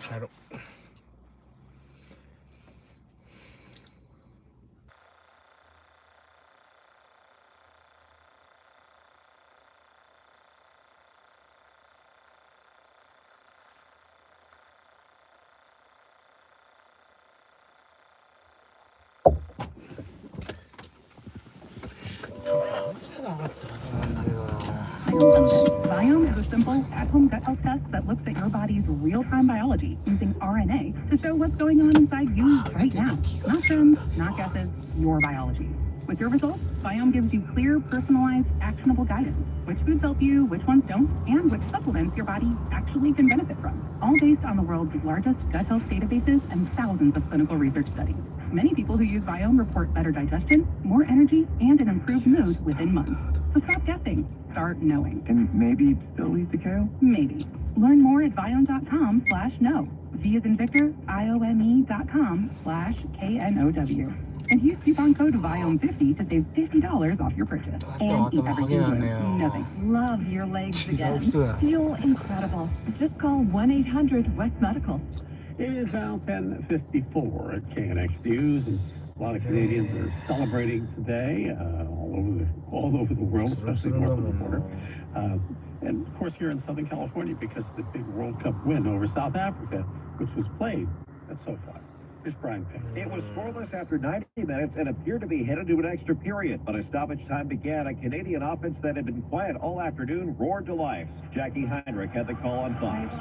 帰ろう。Biome is a simple, at-home gut health test that looks at your body's real-time biology using RNA to show what's going on inside you right now. Not trends, not guesses, your biology. With your results, Biome gives you clear, personalized, actionable guidance. Which foods help you, which ones don't, and which supplements your body actually can benefit from. All based on the world's largest gut health databases and thousands of clinical research studies. Many people who use Biome report better digestion, more energy, and an improved mood within months. So stop guessing. Start knowing. And maybe still eat the kale? Maybe. Learn more at biome.com/know. V as in Victor, IOME.com/KNOW. And use coupon code VIOME50 to save $50 off your purchase. And eat everything blue. Nothing. Love your legs again. Feel incredible. Just call 1-800-WEST-MEDICAL. It is now 10:54 at KNX News, and a lot of Canadians are celebrating today all over the world, especially north of the border. And of course here in Southern California because of the big World Cup win over South Africa, which was played at SoFi. Here's Brian Pick. It was scoreless after 90 minutes and appeared to be headed to an extra period, but as stoppage time began, a Canadian offense that had been quiet all afternoon roared to life. Jackie Heinrich had the call on Fox.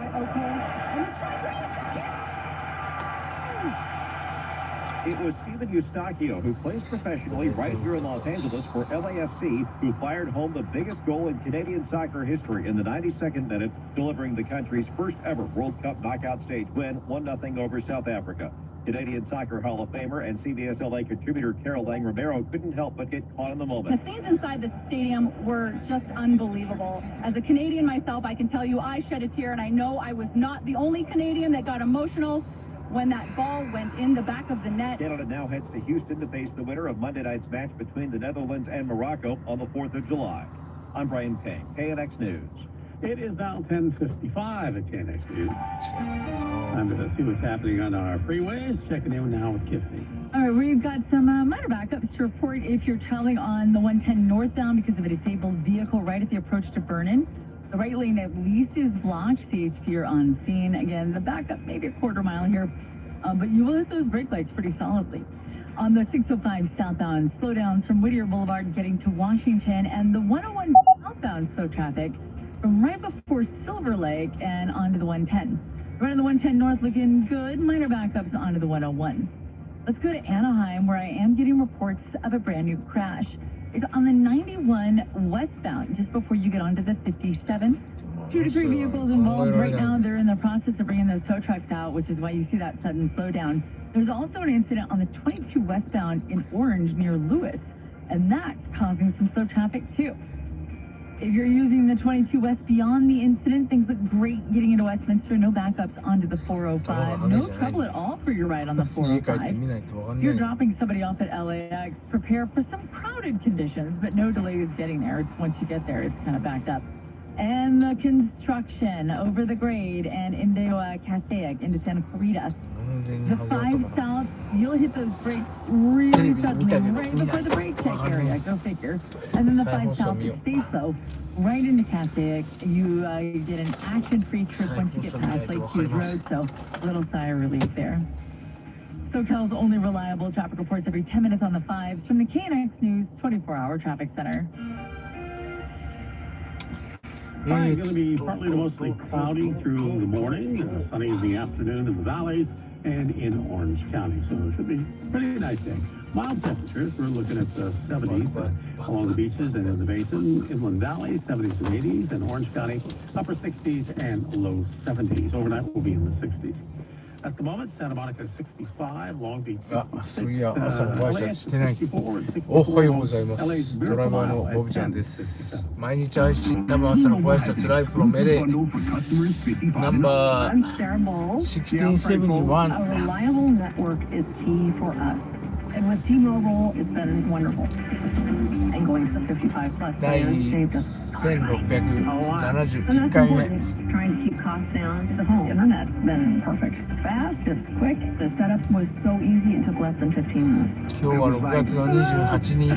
It was Steven Eustachio, who plays professionally right here in Los Angeles for LAFC, who fired home the biggest goal in Canadian soccer history in the 92nd minute, delivering the country's first ever World Cup knockout stage win, 1-0 over South Africa. Canadian Soccer Hall of Famer and CBS LA contributor Carol Lang Romero couldn't help but get caught in the moment. The scenes inside the stadium were just unbelievable. As a Canadian myself, I can tell you I shed a tear, and I know I was not the only Canadian that got emotional when that ball went in the back of the net. Canada now heads to Houston to face the winner of Monday night's match between the Netherlands and Morocco on the 4th of July. I'm Brian Payne, KNX News. It is now 10:55 at KNX News. Time to see what's happening on our freeways. Checking in now with Kissy. All right, we've got some minor backups to report if you're traveling on the 110 northbound because of a disabled vehicle right at the approach to Vernon. The right lane at least is blocked. CHP are on scene. Again, the backup maybe a quarter mile here, but you will hit those brake lights pretty solidly. On the 605 southbound, slowdowns from Whittier Boulevard getting to Washington, and the 101 southbound slow traffic from right before Silver Lake and onto the 110. Running the 110 north looking good. Minor backups onto the 101. Let's go to Anaheim, where I am getting reports of a brand new crash. It's on the 91 westbound, just before you get onto the 57. 2 to 3 vehicles involved right now. They're in the process of bringing those tow trucks out, which is why you see that sudden slowdown. There's also an incident on the 22 westbound in Orange near Lewis, and that's causing some slow traffic too. If you're using the 22 west beyond the incident, things look great getting into Westminster. No backups onto the 405. No trouble at all for your ride on the 405. If you're dropping somebody off at LAX, prepare for some crowded conditions, but no delays getting there. It's once you get there, it's kind of backed up. And the construction over the grade and into Castaic, into Santa Clarita. The 5 south, you'll hit those brakes really suddenly, right before the brake check area, go figure. And then the 5 south stays slow, right into Castaic. You get an action-free trip once you get past Lake Hughes Road, so a little sigh of relief there. SoCal's only reliable traffic reports every 10 minutes on the 5s from the KNX News 24-hour traffic center. All right, going to be partly to mostly cloudy through the morning, sunny in the afternoon in the valleys and in Orange County. So it should be a pretty nice day. Mild temperatures, we're looking at the 70s along the beaches and in the basin. Inland Valley, 70s and 80s, and Orange County, upper 60s and low 70s. Overnight will be in the 60s. At the moment, Santa Monica 65, Long Beach 66, 朝ご挨拶してない。おはようございます。ドライバーのボビちゃんです。毎日配信、多分朝のご挨拶ライフのメレナンバー1671。And with T-Mobile, it's been wonderful. And going to 55 plus. 第1671回目。keep costs down. The home internet's been perfect. Fast, it's quick. The setup was so easy, it took less than 15 minutes. 今日は6月の28日、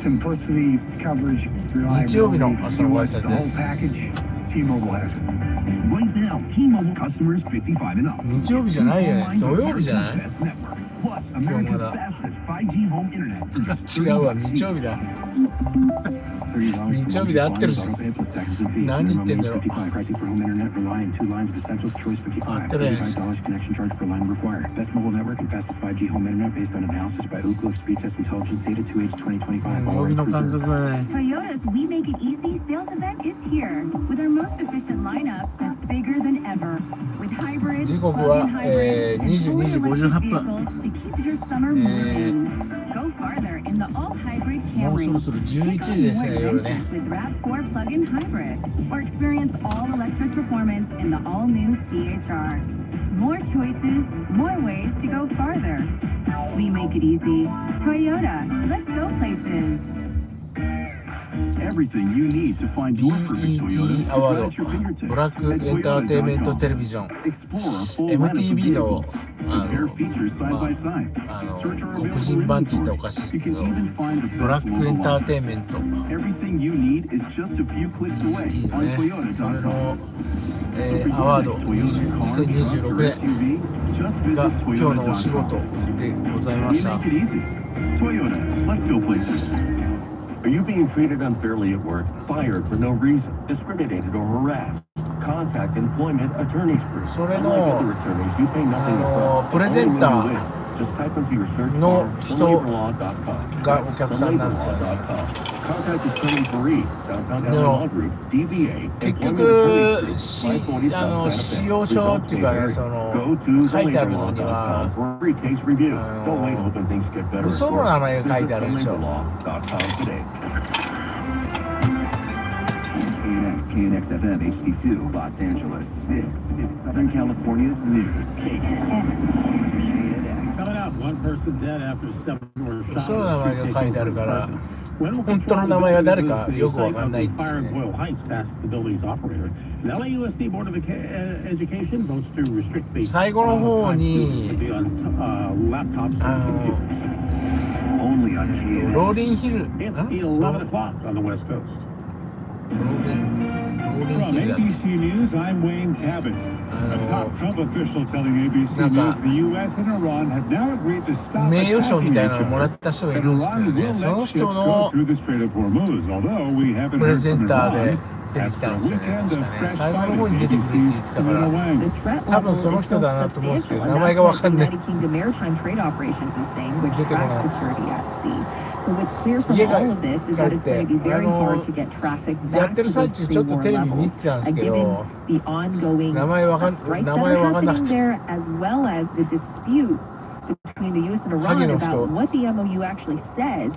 Simplicity, coverage, 日曜日の朝のご挨拶です。 T-Mobile has it. Right now, T-Mobile customers 55 and up. 日曜日じゃないよね。土曜日じゃない？ Plus, America's fastest 5G home internet. 違うわ、日曜日だ。日曜日で合ってるじゃん。何言ってんだろ。合ってるやんし。曜日の感覚がね。Toyota's We Make It Easy sales event is here with our most efficient lineup that's bigger than ever. With hybrid, 時刻は、22時58分。Go farther in the all-hybrid もうそろそろ11時ですね、夜ね。 with RAV4 plug-in hybrid, or experience all-electric performance in the all-new CHR. More choices, more ways to go farther. We make it easy. Toyota, let's go places. Everything you need to find your perfect BET Toyota アワー is at your ド、 fingertips. ブラックエンターテインメントテレビジョン、 Explore a full lineup of MTV の vehicles. Compare features side by side. Search our 黒人版って言ったらおかしいです You け can ど、 even find the ブラ best ックエン local ター options. テインメント Everything you need is just a few clicks away BET の on ね、それ Toyota.com. の、アワード2026年が今日のお仕事でございま We した。 make it easy. Toyota, let's go places. Are you being treated unfairly at work, fired for no reason, discriminated or harassed? Contact Employment Attorneys Group. それ Unlike の other attorneys, you pay nothing upfront. プレゼンタ Only when you ー win. Just type into your search の bar, 人 thelaborlaw.com. がお客さんなんですよね。 thelaborlaw.com. Contact attorney Marie, Downtown でも Law Group, DBA, 結 Employment 局 Attorneys Group, 使 540 South 用 Santa 書 Fe. っていうかね、 Results そ may の vary. Go to 書いてあるのには thelaborlaw.com for a free case review. Don't wait hoping things get better. 嘘の名前が書いてあるんでしょ。 thelaborlaw.com today. KNX-FM HD2, Los Angeles. This is Southern California's news. Coming out, one person dead after 7 were shot. 嘘の名前が書いてあるから本当の名前が誰かよくわかんないっていうね。 Fire in Boyle Heights past the building's operator. The LAUSD Board of Education votes to restrict the 最後の方に laptops and computers. Only on KNX. ローリンヒル It's ん 11 o'clock on the West Coast. ローリン From ヒルだっ ABC News, I'm Wayne Cabot. A top Trump official telling ABC News the U.S. and Iran have now agreed to け stop 名誉賞み attacking たい each なのもら other. った人がい And るんですけど Iran ね、 will その let 人 ships go の through the Strait of Hormuz, although we haven't プレ heard ゼ from ンターで Iran. 出てきたん After です a よね、 weekend 確 of かね。 fresh 最後の fighting, 方に出てくるって言ってたか ABC ら away. The threat 多分 level その is 人 still だなと思うんですけど、名 substantial, 前 and がわ that's か what んな the い。 United Kingdom Maritime Trade Operations is saying, which 出てこない。 tracks security at sea. So what's clear from 家が all of this is that it's going to be very hard to get traffic やっ back て to る最 those 中ちょっと pre-war テレビ見 levels, てたんですけ given ど、 the ongoing 名前わかん strikes 名 that 前 are わかんなく happening て。 there, as well as the dispute between the U.S. and Iran 萩の人。 about what the MOU actually says.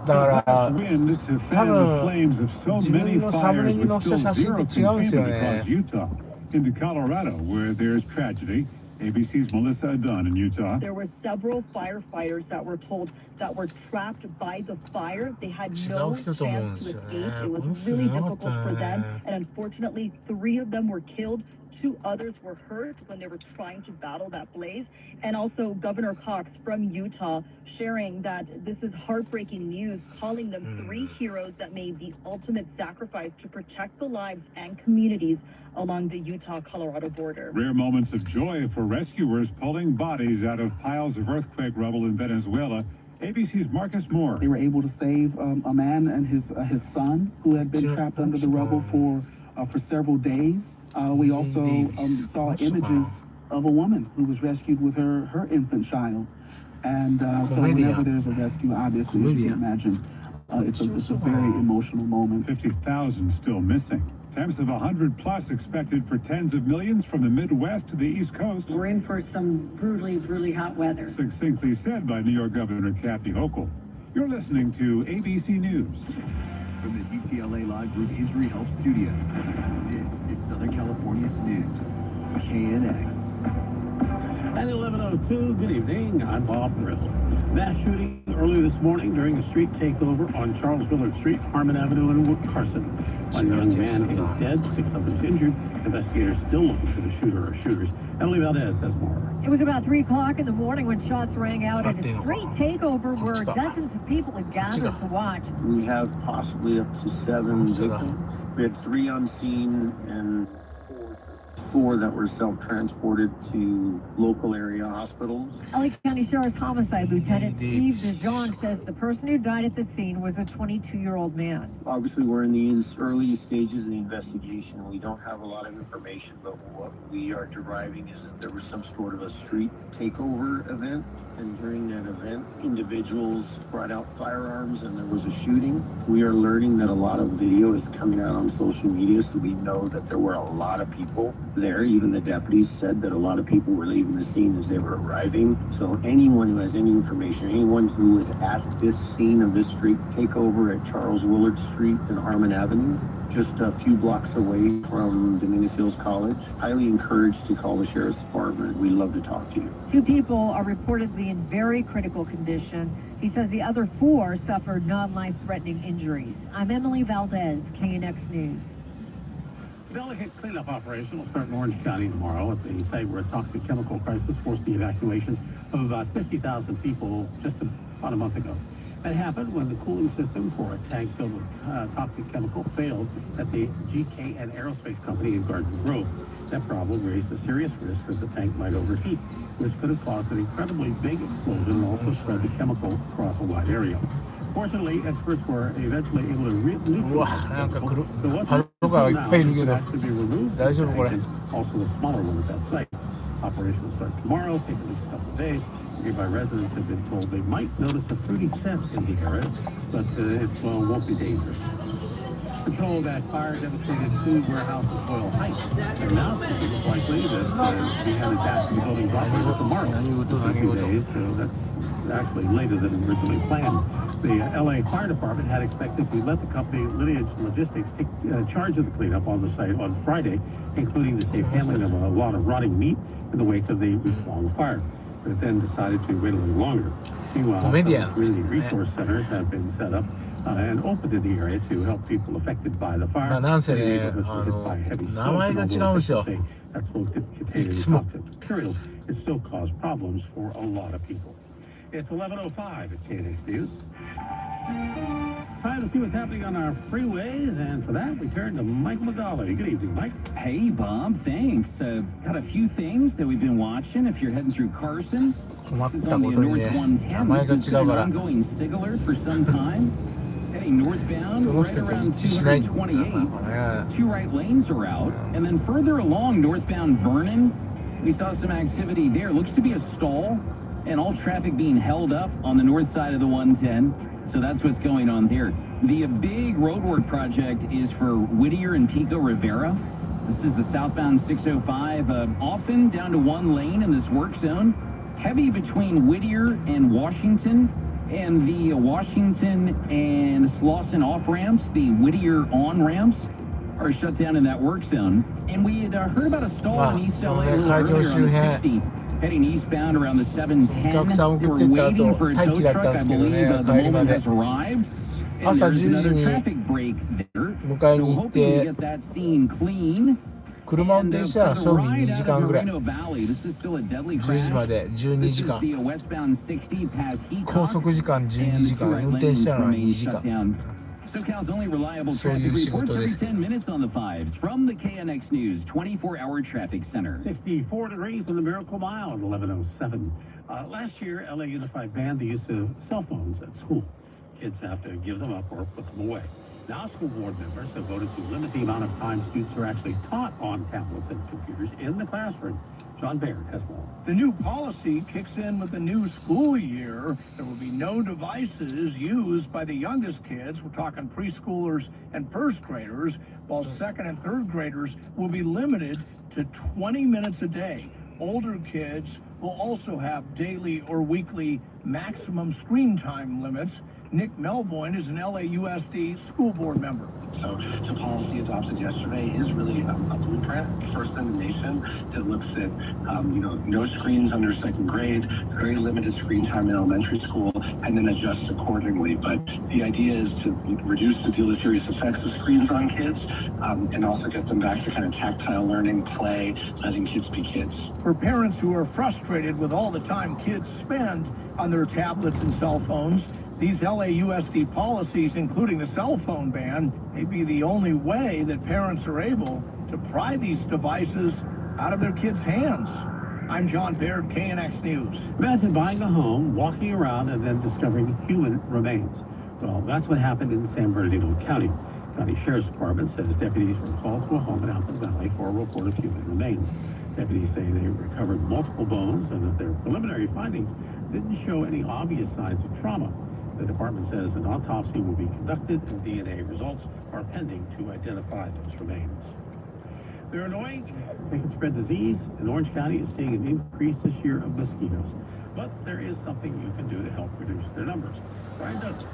だから Wind to fan 多 the 分 flames of so 自 many 分のサムネ fires に載 with せた still 写真 zero と違うんですよ containment ね。 across Utah into Colorado, where there's tragedy. ABC's Melissa Dunn in Utah. There were several firefighters that were told that were trapped by the fire. They had 違 no う人と思うんで chance す to よ escape. ね。 It こ was の人 really じゃなかっ difficult た for ね them, and unfortunately, 3 of them were killed. 2 others were hurt when they were trying to battle that blaze. And also Governor Cox from Utah sharing that this is heartbreaking news, calling them 3 heroes that made the ultimate sacrifice to protect the lives and communities along the Utah-Colorado border. Rare moments of joy for rescuers pulling bodies out of piles of earthquake rubble in Venezuela. ABC's Marcus Moore. They were able to save a man and his son who had been trapped under the rubble for several days. We also saw images of a woman who was rescued with her infant child. And so whenever there's a rescue, obviously, as you can imagine, it's a very emotional moment. 50,000 still missing. Temps of 100 plus expected for tens of millions from the Midwest to the East Coast. We're in for some brutally hot weather. Succinctly said by New York Governor Kathy Hochul. You're listening to ABC News. From the UCLA Law Group Injury Health Studio, this is Southern California's news. KNX. At 11:02, good evening. I'm Bob Brill. Mass shooting early this morning during a street takeover on Charles Willard Street, Harmon Avenue, and Carson. One young man is dead, 6 others injured. Investigators still looking for the shooter or shooters. Emily Valdez has more. It was about 3 o'clock in the morning when shots rang out at a street takeover where dozens of people had gathered to watch. We have possibly up to 7 victims. We had 3 on scene and 4 that were self-transported to local area hospitals. LA County Sheriff's Homicide Lieutenant Steve DeJean says the person who died at the scene was a 22-year-old man. Obviously, we're in the early stages of the investigation. We don't have a lot of information, but what we are deriving is that there was some sort of a street takeover event, and during that event, individuals brought out firearms and there was a shooting. We are learning that a lot of video is coming out on social media, so we know that there were a lot of people there. Even the deputies said that a lot of people were leaving the scene as they were arriving. So anyone who has any information, anyone who is at this scene of this street takeover at Charles Willard Street and Harmon Avenue, just a few blocks away from Dominguez Hills College, highly encouraged to call the Sheriff's Department. We'd love to talk to you. 2 people are reportedly in very critical condition. He says the other 4 suffered non-life-threatening injuries. I'm Emily Valdez, KNX News. The delicate cleanup operation will start in Orange County tomorrow at the site where a toxic chemical crisis forced the evacuation of about 50,000 people just about a month ago. That happened when the cooling system for a tank filled with toxic chemical failed at the GKN Aerospace Company in Garden Grove. That problem raised a serious risk that the tank might overheat, which could have caused an incredibly big explosion and also spread the chemical across a wide area. Fortunately, experts were eventually able to release the chemical. So what's now actually be removed, and also a smaller one at that site. Operation will start tomorrow, take at least a couple of days. Nearby residents have been told they might notice a fruity scent in the area, but it won't be dangerous. Control of that fire devastated food warehouse in Boyle Heights. And now it's likely that we have attacked the building properly tomorrow. In 2 days, so that's actually later than originally planned. The LA Fire Department had expected to let the company Lineage Logistics take charge of the cleanup on the site on Friday, including the safe handling of a lot of rotting meat in the wake of the week-long fire. But then decided to wait a little longer. Meanwhile, community resource centers have been set up and opened in the area to help people affected by the fire. なんせね、名前が違うんですよ。いつも。Materials, it still caused problems for a lot of people. It's 11:05 at KNX News. Time to see what's happening on our freeways, and for that, we turn to Mike McGauley. Good evening, Mike. Hey, Bob. Thanks. Got a few things that we've been watching. If you're heading through Carson, it's on the North 110. This has been an ongoing sig alert for some time. Heading northbound, right around 228. 2 right lanes are out. And then further along, northbound Vernon, we saw some activity there. Looks to be a stall, and all traffic being held up on the north side of the 110. So that's what's going on there. The big roadwork project is for Whittier and Pico Rivera. This is the southbound 605, often down to 1 lane in this work zone. Heavy between Whittier and Washington, and the Washington and Slauson off ramps, the Whittier on ramps are shut down in that work zone. And we had heard about a stall in East LA earlier on the 60. Heading eastbound around the 710. They were waiting for a tow truck. I believe the moment has arrived. And there's another traffic break there. So hoping to get that scene clean. 車運転したら正味2時間ぐらい。10時まで12時間。高速時間12時間。運転したのは2時間。SoCal's only reliable traffic report 10 minutes on the 5s from the KNX News 24-hour traffic center. 64 degrees on the Miracle Mile at 11:07. Last year, LA Unified banned the use of cell phones at school. Kids have to give them up or put them away. Now, school board members have voted to limit the amount of time students are actually taught on tablets and computers in the classroom. John Baird has more. The new policy kicks in with the new school year. There will be no devices used by the youngest kids. We're talking preschoolers and first graders, while second and third graders will be limited to 20 minutes a day. Older kids will also have daily or weekly maximum screen time limits. Nick Melvoin is an LAUSD school board member. So the policy adopted yesterday is really a blueprint blueprint, first in the nation, that looks at, no screens under second grade, very limited screen time in elementary school, and then adjust accordingly. But the idea is to reduce the deleterious effects of screens on kids, and also get them back to kind of tactile learning, play, letting kids be kids. For parents who are frustrated with all the time kids spend on their tablets and cell phones, these LAUSD policies, including the cell phone ban, may be the only way that parents are able to pry these devices out of their kids' hands. I'm John Baird, KNX News. Imagine buying a home, walking around, and then discovering human remains. Well, that's what happened in San Bernardino County. County Sheriff's Department says deputies were called to a home in Alpha Valley for a report of human remains. Deputies say they recovered multiple bones and that their preliminary findings didn't show any obvious signs of trauma. The department says an autopsy will be conducted and DNA results are pending to identify those remains. They're annoying. They can spread disease, and Orange County is seeing an increase this year of mosquitoes. But there is something you can do to help reduce their numbers. Brian Douglas,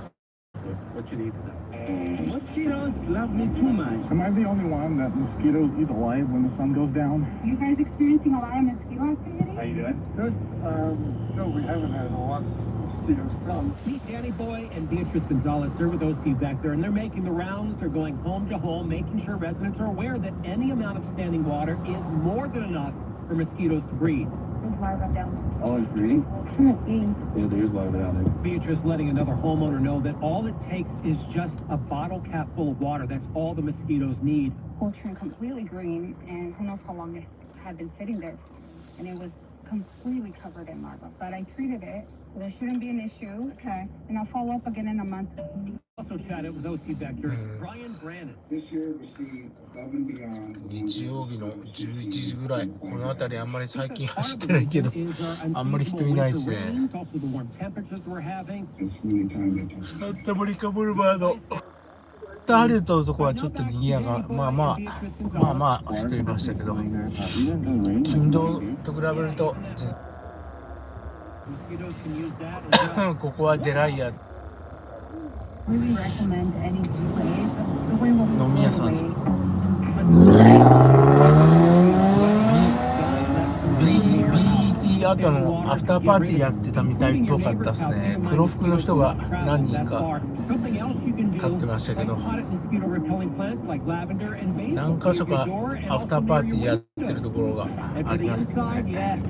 with what you need to know. Mosquitoes love me too much. Am I the only one that mosquitoes eat alive when the sun goes down? You guys experiencing a lot of mosquito activity? How you doing? Good. No, we haven't had a lot of mosquitoes come. Meet Danny Boy and Beatrice Gonzalez. They're with OC back there, and they're making the rounds. They're going home to home, making sure residents are aware that any amount of standing water is more than enough for mosquitoes to breed. There's larvae down Oh, it's breeding? Yeah, there's larvae down there. Beatrice letting another homeowner know that all it takes is just a bottle cap full of water. That's all the mosquitoes need. will turn completely green, and who knows how long it had been sitting there. And it was completely covered in larvae. But I treated it, so there shouldn't be an issue. Okay. And I'll follow up again in a month. Also chatted with OC Vector, Brian Brannon. This year we see above and beyond. 日曜日の11時ぐらい、この辺りあんまり最近走ってないけど、あんまり人いないですね。サンタモニカブルバード。ターレットのとこはちょっと賑やか、まあ人いましたけど、金土と比べるとここはデライヤ飲み屋さんです。BET 後のアフターパーティーやってたみたいっぽかったですね。黒服の人が何人か立ってましたけど、何箇所かアフターパーティーやってるところがありますけどね。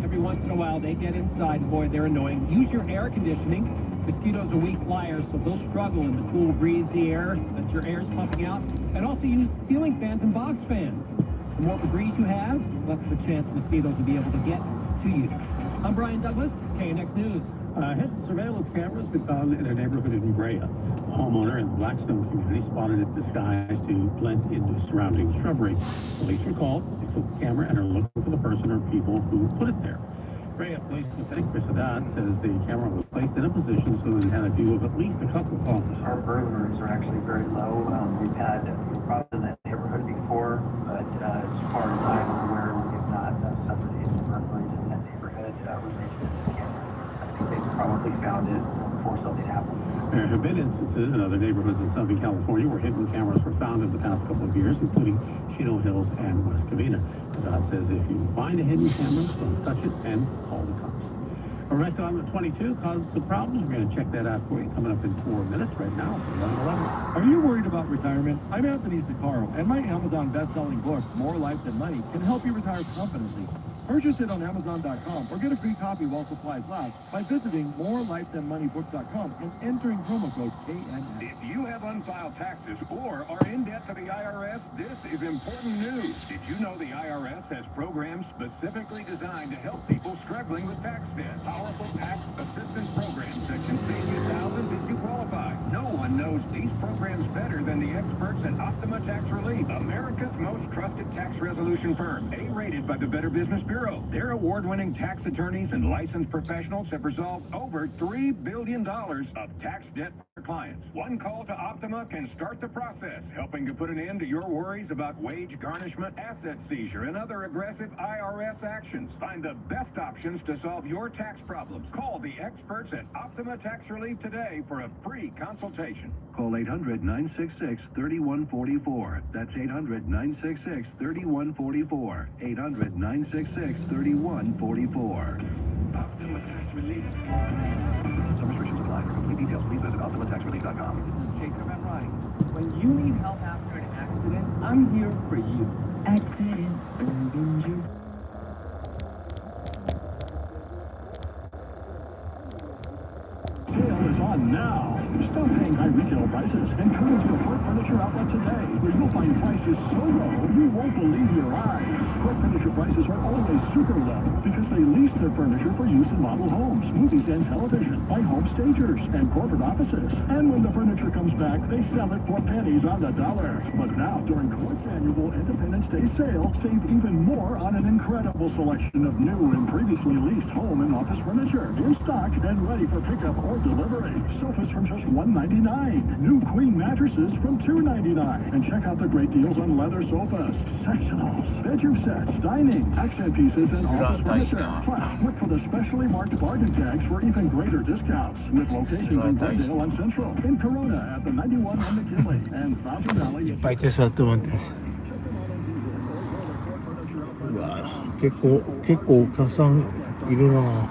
Mosquitoes are weak flyers, so they'll struggle in the cool breeze, the air that your air is pumping out, and also use ceiling fans and box fans. The more breeze you have, less of a chance mosquitoes will be able to get to you. I'm Brian Douglas, KNX News. Hidden surveillance cameras been found in a neighborhood in Brea. A homeowner in the Blackstone community spotted it disguised to blend into surrounding shrubbery. Police were called, they took the camera and are looking for the person or people who put it there. Brea Police Lieutenant Chris Haddad says the camera was placed in a position so that it had a view of at least a couple of homes. Our burglaries are actually very low. We've had problems in that neighborhood before, but as far as I'm aware, we have not suffered any burglaries in that neighborhood related to this camera. I think they probably found it before something happened. There have been instances in other neighborhoods in Southern California where hidden cameras were found in the past couple of years, including Chino Hills and West Covina. Haddad says if you find a hidden camera, don't touch it and call the cops. Arrested on the 22 caused some problems. We're going to check that out for you coming up in 4 minutes right now. 11:11. Are you worried about retirement? I'm Anthony Zaccaro, and my Amazon best-selling book, More Life Than Money, can help you retire confidently. Purchase it on Amazon.com or get a free copy while supplies last by visiting morelifethanmoneybook.com and entering promo code KNX. If you have unfiled taxes or are in debt to the IRS, this is important news. Did you know the IRS has programs specifically designed to help people struggling with tax debt? Powerful tax assistance programs that can save you thousands if you qualify. No one knows these programs better than the experts at Optima Tax Relief, America's most trusted tax resolution firm, A-rated by the Better Business Bureau. Their award-winning tax attorneys and licensed professionals have resolved over $3 billion of tax debt for clients. One call to Optima can start the process, helping to put an end to your worries about wage garnishment, asset seizure, and other aggressive IRS actions. Find the best options to solve your tax problems. Call the experts at Optima Tax Relief today for a free consultation. information. Call 800-966-3144. That's 800-966-3144. 800-966-3144. Optima Tax Relief. Some restrictions apply. For complete details, please visit OptimaTaxRelief.com. Jacob and Ryan. When you need help after an accident, I'm here for you. Accident, injury. Sale is on now. Stop paying high retail prices and come into the Fort Furniture Outlet today, where you'll find prices so low you won't believe your eyes. Fort Furniture prices are always super low because they lease their furniture for use in model homes, movies, and television by home stagers and corporate offices. And when the furniture comes back, they sell it for pennies on the dollar. But now, during Quartz annual Independence Day sale, save even more on an incredible selection of new and previously leased home and office furniture in stock and ready for pickup or delivery. Sofas from just $199. New queen mattresses from $299. And check out the great deals on leather sofas, sectionals, bedroom sets, dining, accent pieces, and office furniture. Plus, look for the specially marked bargain tags for even greater discounts. With locations in Glendale and Central, in Corona at the 91 on McKinley, and Fountain Valley. いっぱい手伝ってもらってます。うわ結構お客さんいるな。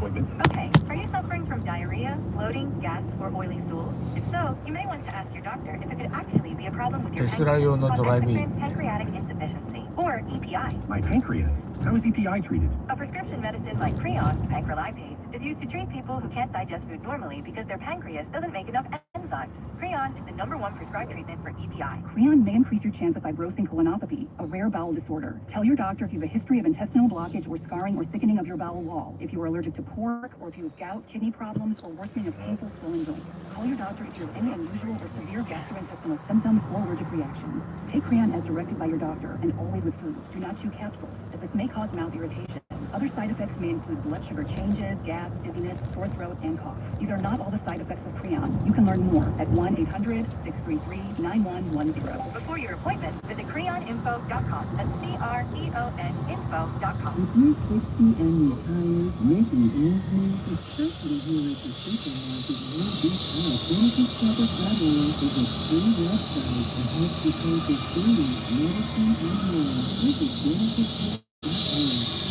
Okay, are you suffering from diarrhea, bloating, gas, or oily stools? If so, you may want to ask your doctor if it could actually be a problem with your pancreatic insufficiency, or EPI. My pancreas? How is EPI treated? A prescription medicine like Creon, pancrelipase, is used to treat people who can't digest food normally because their pancreas doesn't make enough enzymes. Creon is the #1 prescribed treatment for EPI. Creon may increase your chance of fibrosing colonopathy, a rare bowel disorder. Tell your doctor if you have a history of intestinal blockage or scarring or thickening of your bowel wall, if you are allergic to pork, or if you have gout, kidney problems, or worsening of painful swollen joints. Call your doctor if you have any unusual or severe gastrointestinal symptoms or allergic reactions. Take Creon as directed by your doctor and always with food. Do not chew capsules, as this may cause mouth irritation. Other side effects may include blood sugar changes, gas, dizziness, sore throat, and cough. These are not all the side effects of Creon. You can learn more at 1-800-633-9110. Before your appointment, visit creoninfo.com. That's CREON info.com. If you're 60 and retired, making ends meet, especially here at the supermarket, you get out. Benefit Cover Federal is a free website that helps you pay for food, medicine, and more. Visit benefitcover.com.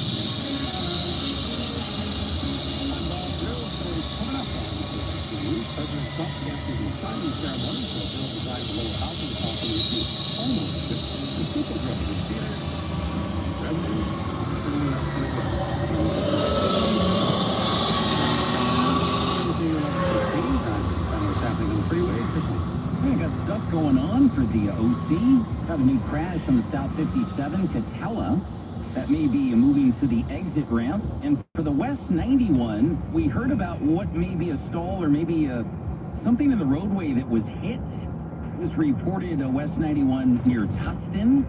President Trump canceled the signing ceremony for a bill designed to lower housing costs and reduce homelessness. The super revenue theater. What's happening on the freeway? We got stuff going on for the OC. Got a new crash on the South 57 Catella. That may be moving to the exit ramp. And for the West 91, we heard about what may be a stall or maybe something in the roadway that was hit. It was reported West 91 near Tustin.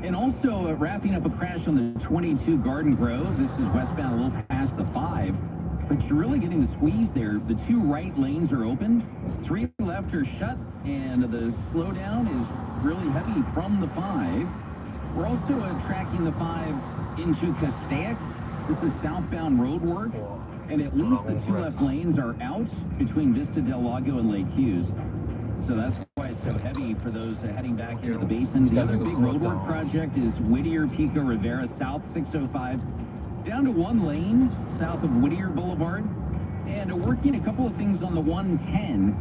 And also wrapping up a crash on the 22 Garden Grove. This is westbound a little past the 5. But you're really getting the squeeze there. The 2 right lanes are open. 3 left are shut. And the slowdown is really heavy from the 5. We're also tracking the 5 into Castaic. This is southbound road work, and at least the 2 left lanes are out between Vista del Lago and Lake Hughes. So that's why it's so heavy for those heading back into the basin. The other big road work project is Whittier Pico Rivera South 605, down to 1 lane south of Whittier Boulevard, and working a couple of things on the 110,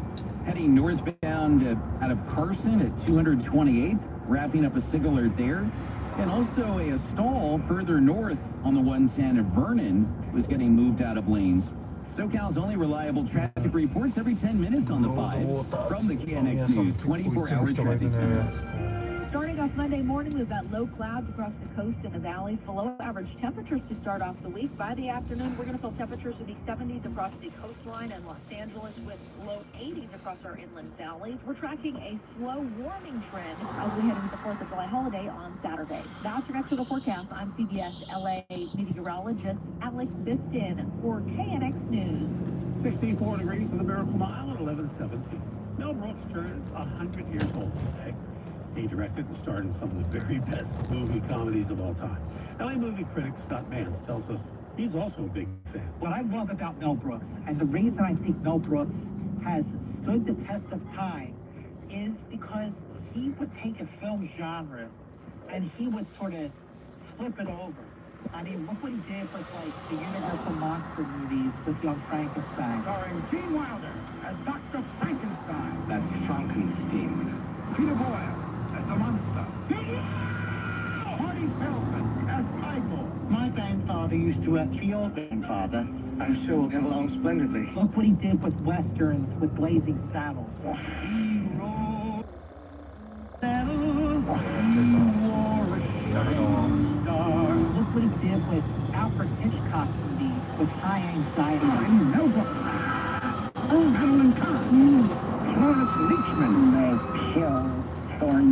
heading northbound out of Carson at 228. Wrapping up a SIG alert there. And also a stall further north on the 110 of Vernon was getting moved out of lanes. SoCal's only reliable traffic reports every 10 minutes on the 5 from the KNX News 24-hour traffic center. Starting off Monday morning, we've got low clouds across the coast and the valleys. Below average temperatures to start off the week. By the afternoon, we're going to feel temperatures in the 70s across the coastline and Los Angeles, with low 80s across our inland valleys. We're tracking a slow warming trend as we head into the 4th of July holiday on Saturday. That's your next little forecast. I'm CBS LA meteorologist Alex Biston for KNX News. 64 degrees for the Miracle Mile at 11:17. Mel Brooks turns 100 years old today. He directed and starred in some of the very best movie comedies of all time. LA movie critic Scott Mans tells us He's also a big fan. What I love about Mel Brooks, and the reason I think Mel Brooks has stood the test of time, is because he would take a film genre and he would sort of flip it over. I mean, look what he did with, like, the Universal Monster movies with Young Frankenstein. Starring Gene Wilder as Dr. Frankenstein. That's Frankenstein. Peter Boyle as the monster. Marty Feldman as Michael. My grandfather used to have your grandfather. I'm sure we'll get along splendidly. Look what he did with westerns with Blazing Saddles. Hero. Saddle. Look what he did with Alfred Hitchcock movies with High Anxiety. Oh, Helen Kahn. Lawrence Leachman. Meg Hill. Thorn.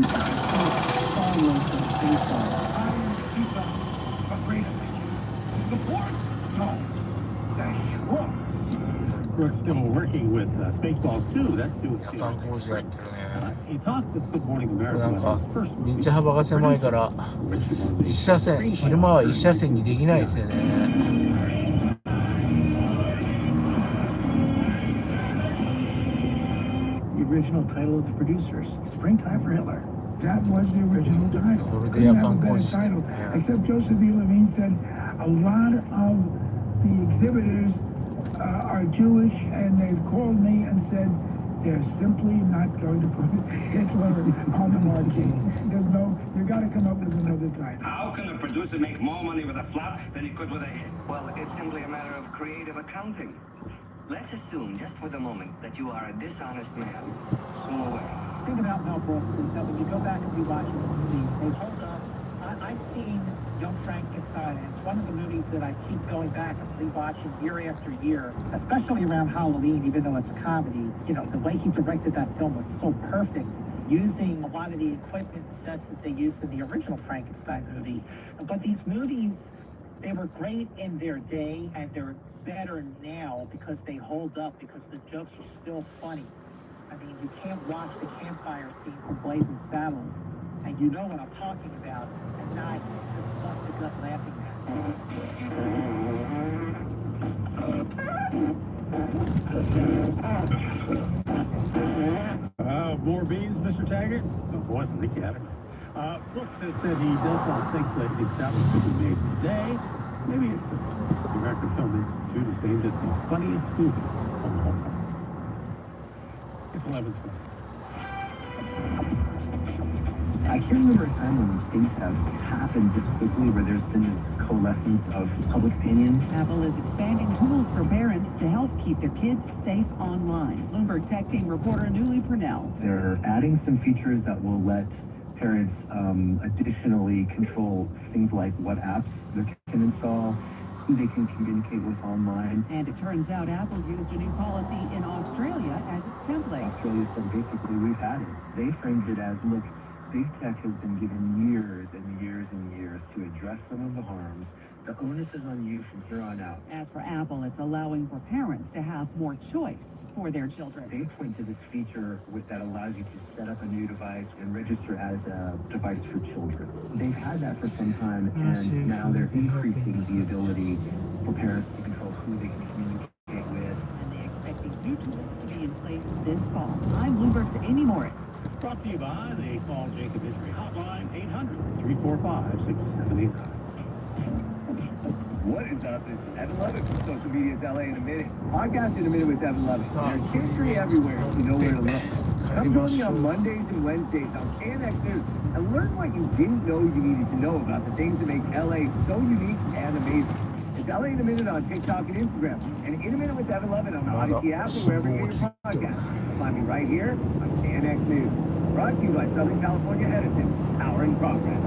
Brooks still working with Spaceballs 2. That's doing 夜間工事やってるね。 He talked with Good Morning これ America なん about か his first 道幅が狭いから一車線、昼間は一車線にできないですよね。 The original title of the producers, Springtime for Hitler. That was the original title. それで夜間工事してるね。 Except Joseph E. Levine said a lot of the exhibitors are Jewish, and they've called me and said they're simply not going to put Hitler on the marquee. There's no, you got to come up with another title. How can a producer make more money with a flop than he could with a hit? Well, it's simply a matter of creative accounting. Let's assume, just for the moment, that you are a dishonest man. Swim away. The thing about Mel Brooks is that when you go back and rewatch the movies, they hold up. I've seen Young Frankenstein, and it's one of the movies that I keep going back and rewatching year after year, especially around Halloween, even though it's a comedy. You know, the way he directed that film was so perfect, using a lot of the equipment and sets that they used in the original Frankenstein movie. But these movies, they were great in their day, and they're better now because they hold up, because the jokes are still funny. I mean, you can't watch the campfire scene from Blazing Saddles, and you know what I'm talking about, and not just bust the gut laughing at. More beans, Mr. Taggart? Oh, boys in the category. Brooks has said he does not think that the establishment was made today. Maybe it's the American Film Institute is named as the funniest movie of all time. It's 11:20. I can't remember a time when things have happened this quickly where there's been this coalescence of public opinion. Apple is expanding tools for parents to help keep their kids safe online. Bloomberg Tech Team reporter Newly Purnell. They're adding some features that will let parents additionally control things like what apps they can install, who they can communicate with online. And it turns out Apple used a new policy in Australia as its template. Australia said basically we've had it. They framed it as, look, big tech has been given years and years and years to address some of the harms. The onus is on you from here on out. As for Apple, it's allowing for parents to have more choice for their children. They point to this feature that allows you to set up a new device and register as a device for children. They've had that for some time, and now they're increasing the ability for parents to control who they can communicate with. And they expect these new tools to be in place this fall. I'm Bloomberg's Amy Morris. Brought to you by the Paul Jacob History Hotline, 800-345-6789. What is up? It's Evan Lovett from Social Media's LA in a minute. Podcast in a minute with Evan Lovett. There's history everywhere. You know where to look. Come join me on Mondays and Wednesdays on KNX News and learn what you didn't know you needed to know about the things that make LA so unique and amazing. It's LA in a minute on TikTok and Instagram, and In a Minute with Evan Lovett on the Odyssey app or wherever you get your podcast. Find me right here on KNX News. Brought to you by Southern California Edison. Hour in progress.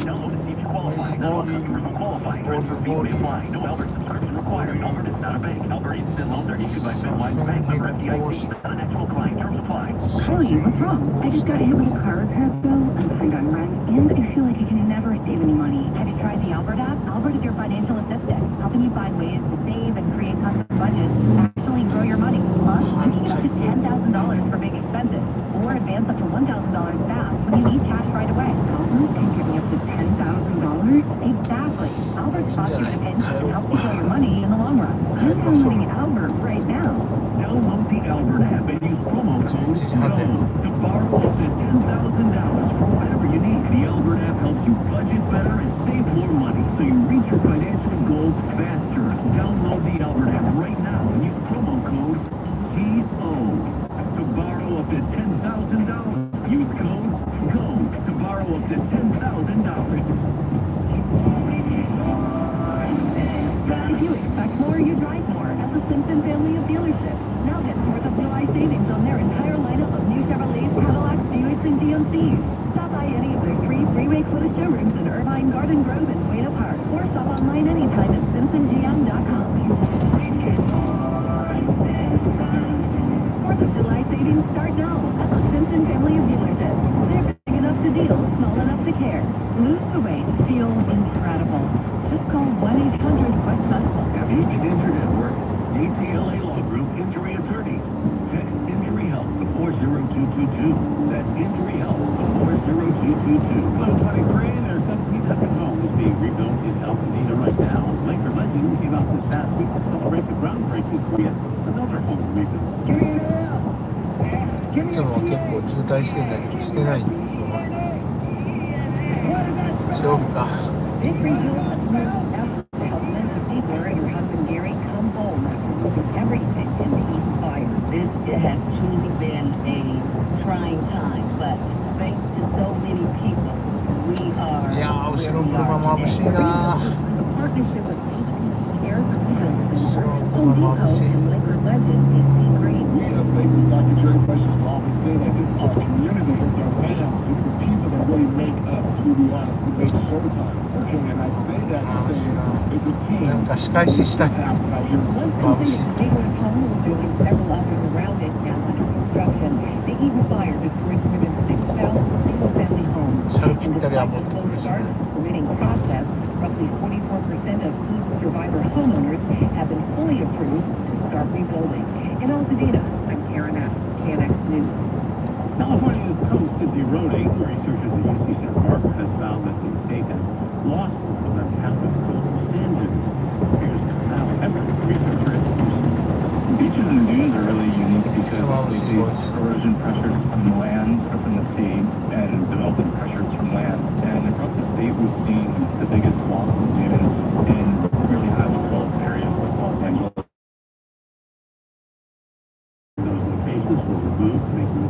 Download and see if you qualify. Not all customers will qualify. Transfer fee may apply. No Albert subscription required. Albert is not a bank. Albert instant loans are issued by FedWise Bank. Member FDIC. Not an actual client. Terms apply. Chloe, what's wrong? I just got hit with a car repair bill. I'm behind on rent, and I feel like I can never save any money. Have you tried the Albert app? Albert is your financial assistant, helping you find ways to save and create custom budgets, actually grow your money. Plus, you can get up to $10,000 for big expenses, or advance up to $1,000 fast when you need cash right away. Albert can give me up to $10,000? Exactly. Albert's cost you an opinion to help you save your money in the long run. I'm downloading Albert right now. Download the Albert app and use promo code GO to borrow up to $10,000 for whatever you need. The Albert app helps you budget better and save more money so you reach your financial goals faster. Download the Albert app right now and use promo code GO to borrow up to $10,000. Use code GO to borrow up to $10,000. If you expect more, you drive more at the Simpson family of dealerships. Now get 4th of July savings on their entire lineup of new Chevrolets, Cadillacs, Buicks, and GMCs. Stop by any of their 3 freeway closed showrooms in Irvine, Garden Grove, and Buena Park, or shop online anytime at simpsongm.com. 4th of July savings start now at the Simpson family of dealerships. They're big enough to deal, small enough to care. Lose the weight, feel incredible. Just call 1-800-QUEST-HUSTLE. Have you been injured at work? ATLA Law Group Injury Attorney. Text Injury Help to 40222. That's Injury Help to 40222. 123, there's 1,700 homes being rebuilt in Altadena right now. Laker Legends came out this past week to celebrate the groundbreaking for yet another home rebuild. いつもは結構渋滞してんだけどしてないんだけど日曜日か This rebuild a small effort to help Mississippi and your husband Gary come home after everything in the East Fire. This has truly been a trying time, but thanks to so many people, we are. いやー後ろ車眩しいな The partnership with HPC Air for Rebuilding 後ろ車眩しい and Laker Legend is Sea Green. We have faith in Dr. Jerry Precious will always say that this is our community, it's our fans, it's the people that really make us who we are, who make us Showtime. And I say that to say it's a team. なんか仕返ししたい眩しい Gateway Home was doing several others around it now under construction. The Eagle Fire destroyed more than 6,000 single-family homes. シャルピッタリは持ってくるし Start permitting process. Roughly 44% of key survivor homeowners have been fully approved to start rebuilding. In Altadena, I'm Karen F. KNX News. California's coast is eroding. Researchers at UC Santa Barbara have found that the state has lost some of its coastal sand dunes. Here's Kyle Everett, researcher at UC. Beaches and dunes are really unique because they face erosion pressures from the land or from the sea and development pressures from land. And across the state, we've seen the biggest loss of dunes in really highly developed areas like Los Angeles. Those locations were removed to make room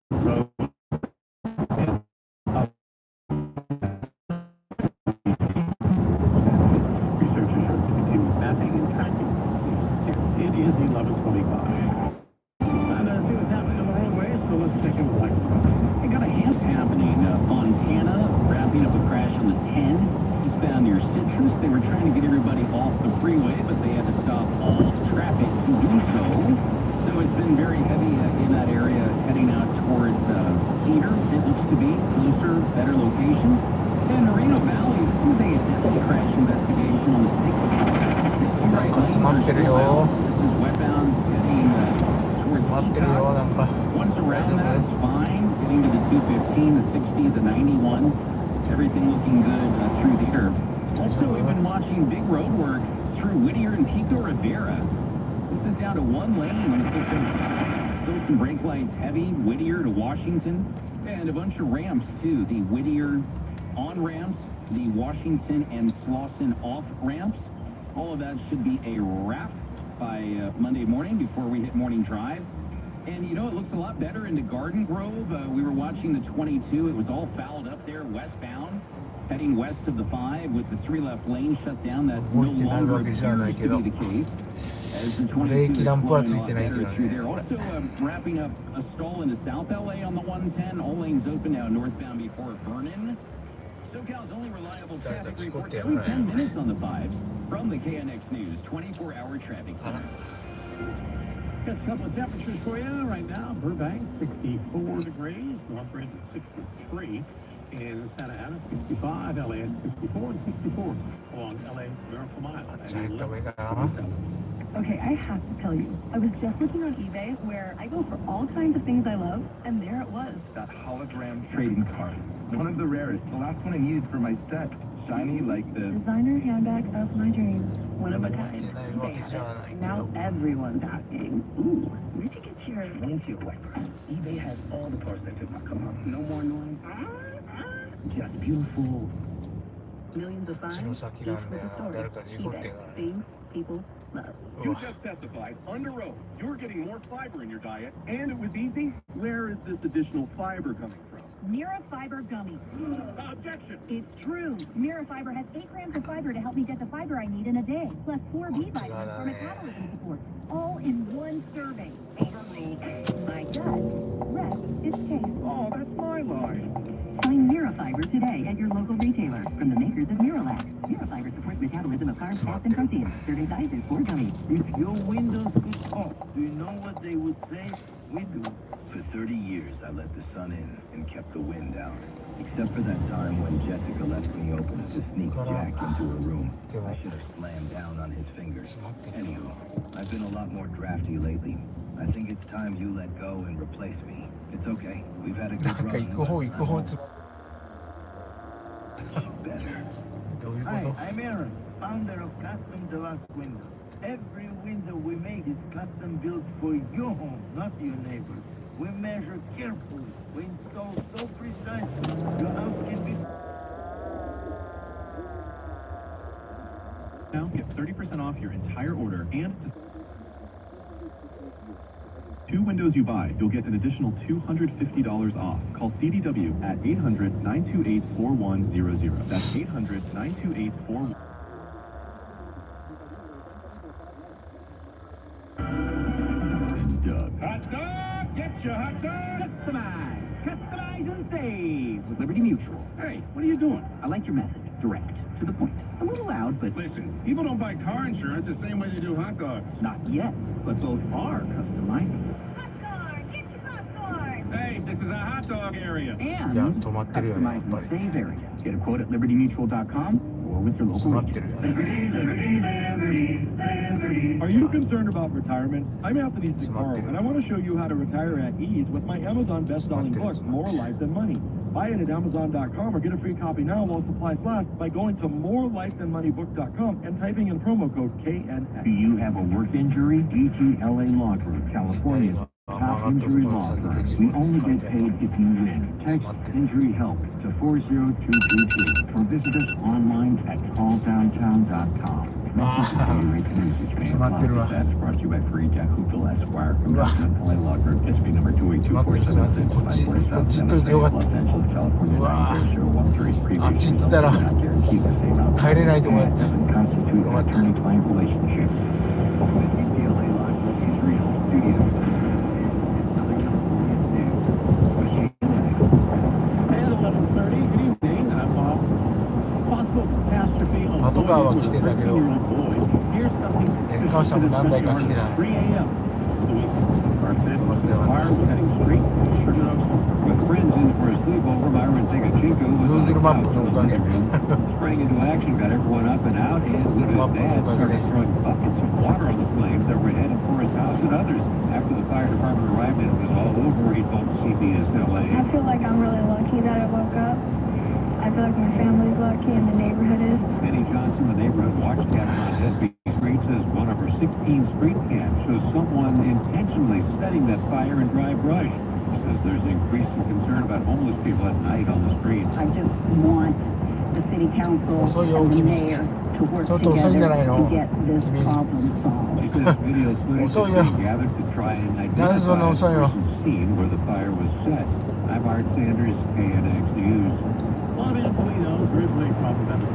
for road. Researchers are continuing mapping and tracking. It is 11:25. And see what's happening on the roadway, so let's take a look. I got a hint happening. Montana wrapping up a crash on the 10 eastbound near Citrus. They were trying to get everybody off the freeway, but they had to stop all traffic to do so. So it's been very heavy in that area heading out towards Cedar. It looks to be closer, better location. And Moreno Valley, there's a deadly crash investigation on the 60. なんか詰まってるよ This is westbound heading towards 詰まってるよなんか Once around that, it's fine. Getting to the 215, the 60, the 91. Everything looking good through there. Also, we've been watching big road work through Whittier and Pico Rivera. This is down to one lane. Still some brake lights heavy. Whittier to Washington. And a bunch of ramps, too. The Whittier on-ramps, the Washington and Slauson off-ramps. All of that should be a wrap by Monday morning before we hit morning drive. And, you know, it looks a lot better into Garden Grove. We were watching the 22. It was all fouled up there westbound, heading west of the 5 with the 3 left lanes shut down. That no longer appears to be the case. As the 22 is flowing a lot better through there. Also, wrapping up a stall into South LA on the 110. All lanes open now northbound before Vernon. SoCal's only reliable traffic report every 10 minutes on the 5s. From the KNX News 24-hour traffic center. Got a couple of temperatures for you right now. Burbank, 64 degrees. Northridge at 63. In Santa Ana, 65. LA at 64 and 64 along LA Miracle Mile. Okay, I have to tell you, I was just looking on eBay where I go for all kinds of things I love, and there it was. That hologram trading card. One of the rarest. The last one I needed for my set. Shiny like the Designer handbag of my dreams. One of a kind. Now everyone's asking, ooh, where'd you get your windshield wiper. eBay has all the parts that fit my car. No more noise. Just beautiful. millions of fines. Each with a story. eBay. Things people love. You just testified under oath you're getting more fiber in your diet, and it was easy. Where is this additional fiber coming from? Mira Fiber Gummies. Objection! It's true. Mira Fiber has 8 grams of fiber to help me get the fiber I need in a day, plus 4 B vitamins for metabolism support, all in one serving. Overruled. My gut. Rest is taste. Oh, that's my line. Find Mira Fiber today at your local retailer from the makers of Miralax. Mira Fiber supports metabolism of carbs, fats, and proteins. Serving size is 4 gummies. If your windows could talk, do you know what they would say? We do. For 30 years, I let the sun in and kept the wind out. Except for that time when Jessica left me open to sneak Jack into her room. I should have slammed down on his fingers. Anyhow, I've been a lot more drafty lately. I think it's time you let go and replace me. It's okay. We've had a good run. Better. Hi, I'm Aaron, founder of Custom Deluxe Windows. Every window we make is custom built for your home, not your neighbor's. We measure carefully. We install so precisely. Your house can be... Now get 30% off your entire order and 2 windows you buy, you'll get an additional $250 off. Call CDW at 800-928-4100. That's 800-928-4100. Hot dog! Get your hot dog! Customize and save with Liberty Mutual. Hey, what are you doing? I like your message. Direct. To the point. A little loud, but... Listen, people don't buy car insurance the same way they do hot dogs. Not yet, but both are customized. Hey, this is a hot dog area. And customize and save area. Get a quote at libertymutual.com or with your local agent. Are you concerned about retirement? I'm Anthony Sicaro, and I want to show you how to retire at ease with my Amazon best-selling book, More Life Than Money. Buy it at Amazon.com or get a free copy now while supplies last by going to morelifethanmoneybook.com and typing in promo code KNX. Do you have a work injury? GTLA Law Group, California. Top injury law firm. We only get paid if you win. Text injury help to 40222 or visit us online at calldowntown.com. That's brought to you by Free Jack Hoopel Esquire from GTLA Law Group, SB number 28247. Los Angeles, California 90013. Not guarantee the same outcome. Doesn't constitute an attorney-client relationship. GTLA Law Group is real. Studio.パトカーは来てたけど、レッカー車も何台か来てない。Google マップのおかげ。Google マップのおかげで。I feel like I'm really lucky that I woke up. I feel like my family's lucky and the neighborhood is. Benny Johnson, the neighborhood watch cam on SB Street, says one of her 16 street cams shows someone intentionally setting that fire in dry brush. She says there's increasing concern about homeless people at night on the street. I just want the city council and the mayor to work together to get this problem solved. She says video footage has been gathered to try and identify the person's scene where the fire was set. I'm Art Sanders, KNX News. Los Angeles, Grizzly Propaganda.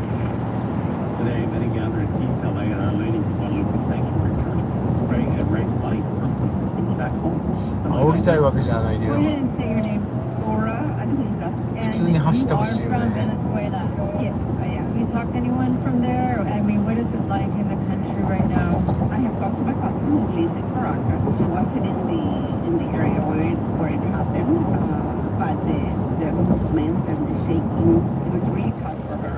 Today, many gather at East LA at Our Lady of Guadalupe Sanctuary Church, pray and raise money for people back home. 煽りたいわけじゃないけど、 Go ahead and say your name. Laura Adeliza. 普通に走ってほしいよ From ね。 Venezuela. Yes. Have you talked to anyone from there? I mean, what is it like in the country right now? I have talked to my cousin who lives in Caracas. She wasn't in the area where it happened, but the movement and the shaking, it was really tough for her.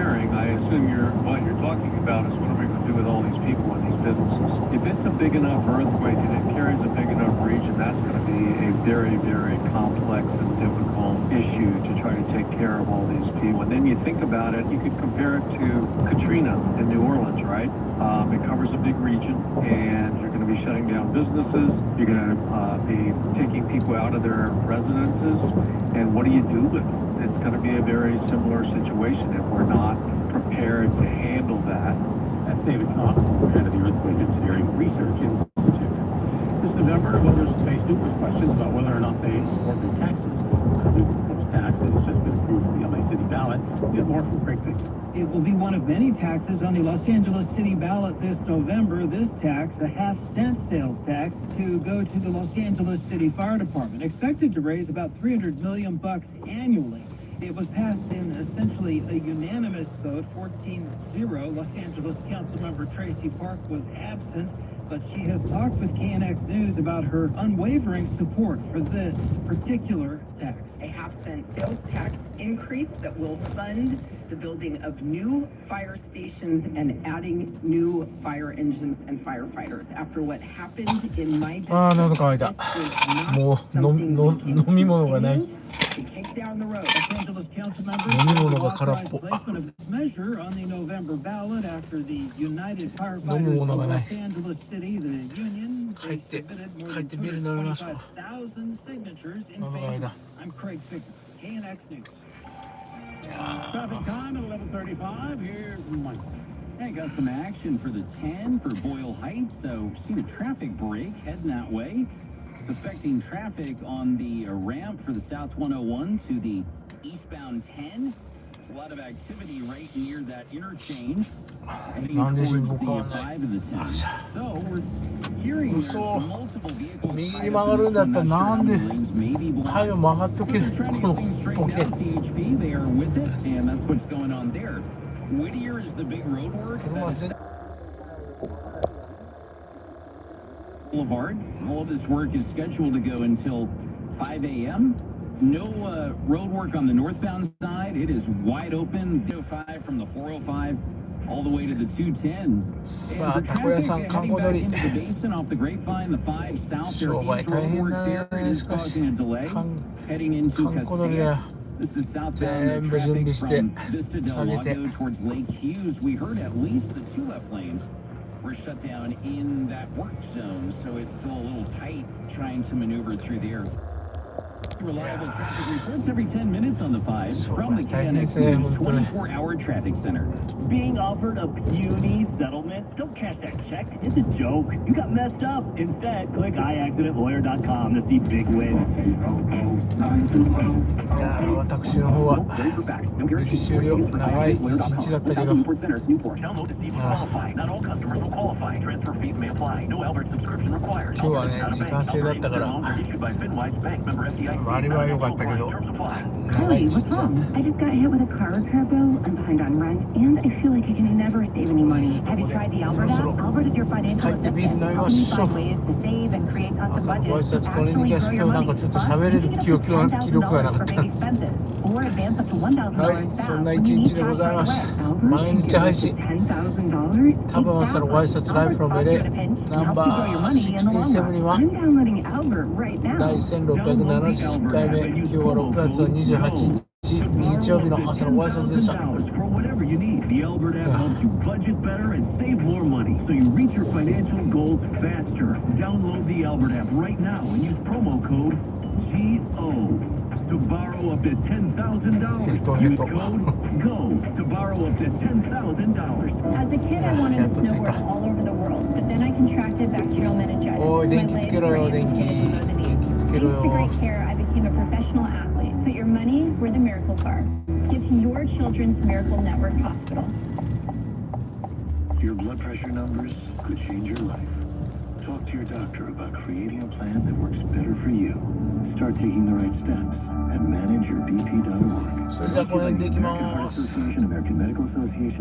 repairing, I assume what you're talking about is what are we going to do with all these people in these businesses? If it's a big enough earthquake and it carries a big enough region, that's going to be a very, very complex and difficult issue to try to take care of all these people. And then you think about it, you could compare it to Katrina in New Orleans, right? It covers a big region, and you're going to be shutting down businesses. You're going to be taking people out of their residences. And what do you do with them? It's going to be a very similar situation if we're not prepared to handle that. That's David Thomas, head of the Earthquake Engineering Research Institute. This November, voters face numerous questions about whether or not they support new taxes. The new proposed tax that has just been approved for the LA City ballot. Get more from Craig Fick. It will be one of many taxes on the Los Angeles City ballot this November. This tax, a half-cent sales tax, to go to the Los Angeles City Fire Department, expected to raise about $300 million annually. It was passed in essentially a unanimous vote, 14-0. Los Angeles Councilmember Tracy Park was absent, but she has talked with KNX News about her unwavering support for this particular tax. A half-cent sales tax increase that will fund the building of new fire stations and adding new fire engines and firefighters. After what happened in my district, 喉乾いた。もう飲み物がない。 down the road. Los Angeles council members authorized placement of this measure on the November ballot after the United Firefighters of Los Angeles City, the union, they submitted more than 225,000 signatures in favor. I'm Craig Fick, KNX News. Traffic time at 11:35. Here's Mike. I got some action for the 10 for Boyle Heights, so seen a traffic break heading that way. It's affecting traffic on the ramp for the South 101 to the eastbound 10. A lot of activity right near that interchange. Heading towards the 5 of the 10. So we're hearing there's multiple vehicles. 右に曲がるんだったらなんでタイヤ曲がっとけるこのボケ。 They are with it, and that's what's going on there. Whittier is the big road work. Boulevard. All of this work is scheduled to go until 5 a.m. No road work on the northbound side. It is wide open. 05 from the 405 all the way to the 210.さあ、たこ屋さん、観光通り。 Basin off the Grapevine, the 5 south there. Road work there is causing a delay. Heading into Cascade. This is southbound traffic from Vista del Lago towards Lake Hughes. We heard at least the 2 left lanes were shut down in that work zone, so it's still a little tight trying to maneuver through there. Reliable traffic reports every 10 minutes on the 5 from the KNX 24-hour traffic center. Being offered a puny settlement? Don't cash that check. It's a joke. You got messed up. Instead, click iaccidentlawyer.com to see big wins. いやー、私の方は歴史終了長い一日だったけど、今日はね時間制だったから周りは良かったけど長い一日だった。 I just got hit with a car repair bill. I'm behind on rent, and I feel like I can never save any money. Have you tried the Albert app? Albert is your financial assistant. Help me find ways to save and create custom budgets to actually grow your money. ちょっと喋れる記録がなかった。はい、そんな一日でございます。毎日配信。多分朝のご挨拶ライブのメレナンバー67には第1671回目、今日は6月の28日日曜日の朝のご挨拶でした。You need. The Albert app helps you budget better and save more money so you reach your financial goals faster. Download the Albert app right now and use promo code GO to borrow up to $10,000. Use code GO to borrow up to $10,000. As a kid, I wanted to snowboard all over the world, but then I contracted bacterial meningitis. おい、電気つけろよ、電気つけろよ。 Thanks to great care, I became a professional athlete. Put your money where the miracle car. Give to your children's Miracle Network Hospital. Your blood pressure numbers could change your life. Talk to your doctor about creating a plan that works better for you. Start taking the right steps and manage your BP.org. それじゃあこれでできます。American Medical Association